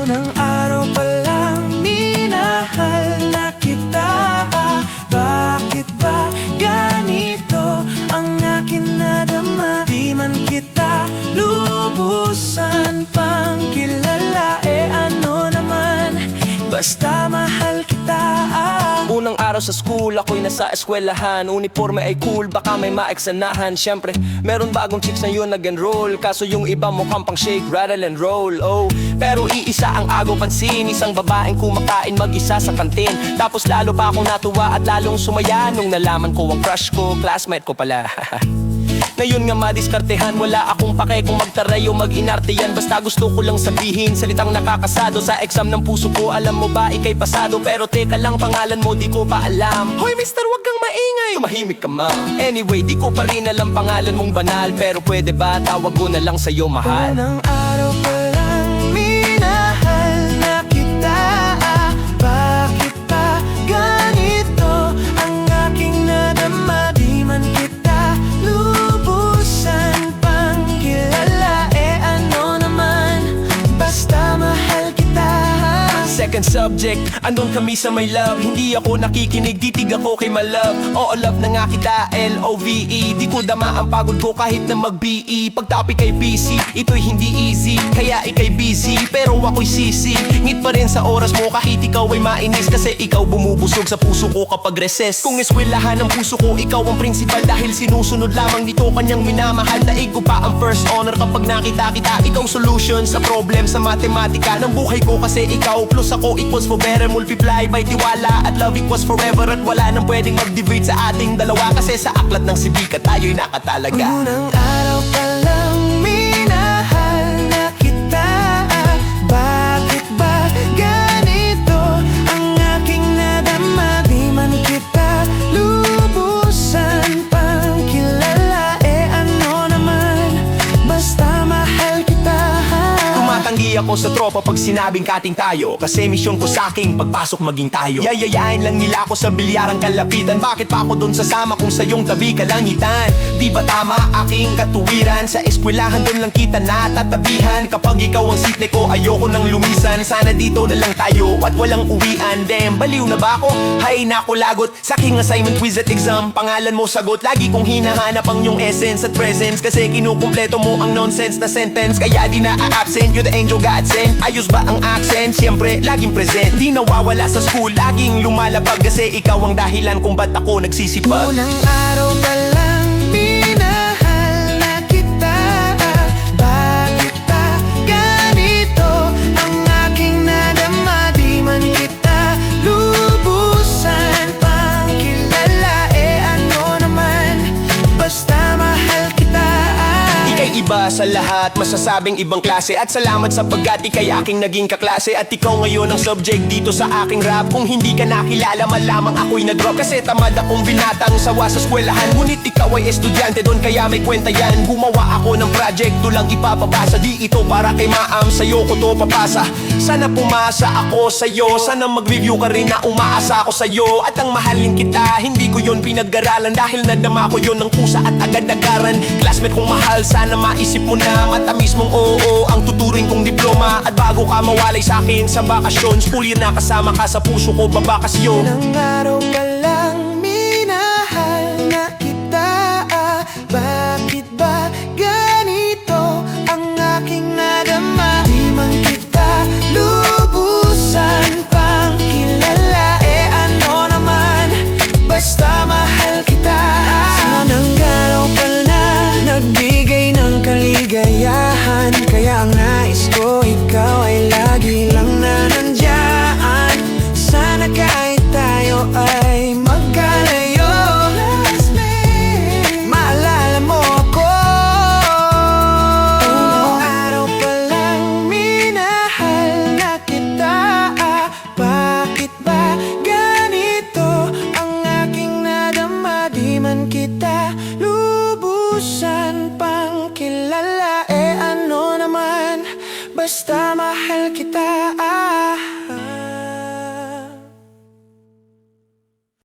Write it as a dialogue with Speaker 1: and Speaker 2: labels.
Speaker 1: Unang araw pa lang minahal na kita. Bakit ba ganito ang akin nadama? Di man kita lubusan pang kilala. Ano naman, basta mahal kita.
Speaker 2: Unang araw sa school, ako'y nasa eskwelahan. Uniforme ay cool, baka may maeksanahan. Siyempre, meron bagong chicks na yun nag-enroll. Kaso yung iba mukhang pang shake, rattle and roll. Oh, pero iisa ang agaw pansin. Isang babaeng kumakain mag-isa sa kantin. Tapos lalo pa akong natuwa at lalong sumaya nung nalaman ko ang crush ko, classmate ko pala. Ngayon nga madiskartehan, wala akong pake kung magtaray o mag-inarte yan. Basta gusto ko lang sabihin, salitang nakakasado. Sa exam ng puso ko, alam mo ba ikay pasado. Pero teka lang, pangalan mo di ko pa alam. Hoy mister, wag kang maingay, tumahimik ka ma. Anyway, di ko pa rin alam pangalan mong banal. Pero pwede ba tawag ko na lang sa'yo mahal?
Speaker 1: Unang araw pa lang minahal na kita. Bakit ba ganito ang aking nadama? Di man kita lubusan pang kilala. Ano naman, basta mahal kita.
Speaker 2: Second subject, andun kami sa my love. Hindi ako nakikinig, titig ako kay my love. Oo, love na nga kita, L-O-V-E. Di ko dama ang pagod ko kahit na mag-BE. Pag topic ay busy, ito'y hindi easy. Kaya ikay busy, pero ako'y sisi. Ngit pa rin sa oras mo kahit ikaw ay mainis. Kasi ikaw bumubusog sa puso ko kapag recess. Kung eskwelahan ng puso ko, ikaw ang principal. Dahil sinusunod lamang dito kanyang minamahal. Daig ko pa ang first honor kapag nakita kita. Ikaw solution sa problem sa matematika ng buhay ko. Kasi ikaw plus ako equals for better. Multiply by tiwala at love equals forever. At wala nang pwedeng mag-divide sa ating dalawa. Kasi sa aklat ng sibika tayo'y nakatalaga.
Speaker 1: Unang araw pa lang minahal na kita. Bakit ba ganito ang aking nadama? Di man kita lubusan pang kilala. Ano naman, basta mahal kita.
Speaker 2: Tumatanggi ako sa tropa pag sinabing kating tayo. Kasi misyon ko sa aking pagpasok maging tayo. Yayayain lang nila ako sa bilyarang kalapitan. Bakit pa ako dun sasama kung sa iyong tabi kalangitan? Di ba tama aking katuwiran? Sa eskwelahan dun lang kita natatabihan. Kapag ikaw ang sitne ko, ayoko nang lumisan. Sana dito na lang tayo at walang uwian. Damn, baliw na ba ako? Hay nako lagot. Sa aking assignment, quiz at exam, pangalan mo sagot. Lagi kong hinahanap ang iyong essence at presence. Kasi kinukumpleto mo ang nonsense na sentence. Kaya di na a-absent, you're the angel God sent. Ayos ba ang accent? Siyempre, laging present. Di nawawala sa school, laging lumalabag. Kasi ikaw ang dahilan kung ba't ako nagsisipag.
Speaker 1: Unang araw pa lang minahal na kita. Bakit ba ganito ang aking nadama? Di man kita lubusan pang kilala. Ano naman, basta mahal kita.
Speaker 2: Ika'y iba sa lahat, masasabing ibang klase. At salamat sapagkat ika'y aking naging kaklase. At ikaw ngayon ang subject dito sa aking rap. Kung hindi ka nakilala, malamang ako'y nag-drop. Kasi tamad akong binatang sawa sa eskwelahan. Ngunit ikaw ay estudyante doon, kaya may kwenta yan. Gumawa ako ng project, lang ipapabasa. Di ito para kay maam, sa'yo ko to papasa. Sana pumasa ako sa'yo, sana mag-review ka rin na umaasa ako sa'yo. At ang mahalin kita, hindi ko yun pinag-aralan. Dahil nadama ko yun ng pusa at agad nagaran. Classmate kong mahal, sana maisip mo na matamis mong oo ang tuturing kong diploma. At bago ka mawalay sa'kin sa bakasyon, full year na kasama ka sa puso ko babakasyon.
Speaker 1: Unang araw pa lang minahal na kita. Bakit ba ganito ang aking nadama? Di man kita lubusan pang kilala. Ano naman, basta mahal kita. Unang araw pa lang nagbigay ng kaligayahan. Kaya ang nais ko, ikaw ay lagi lang na nandyan. Sana kahit tayo ay magkalayo, maalala mo ako. Unang araw pa lang minahal na kita. Bakit ba ganito ang aking nadama? Di man kita lubusan pang kilala. Ano naman, basta mahal kita.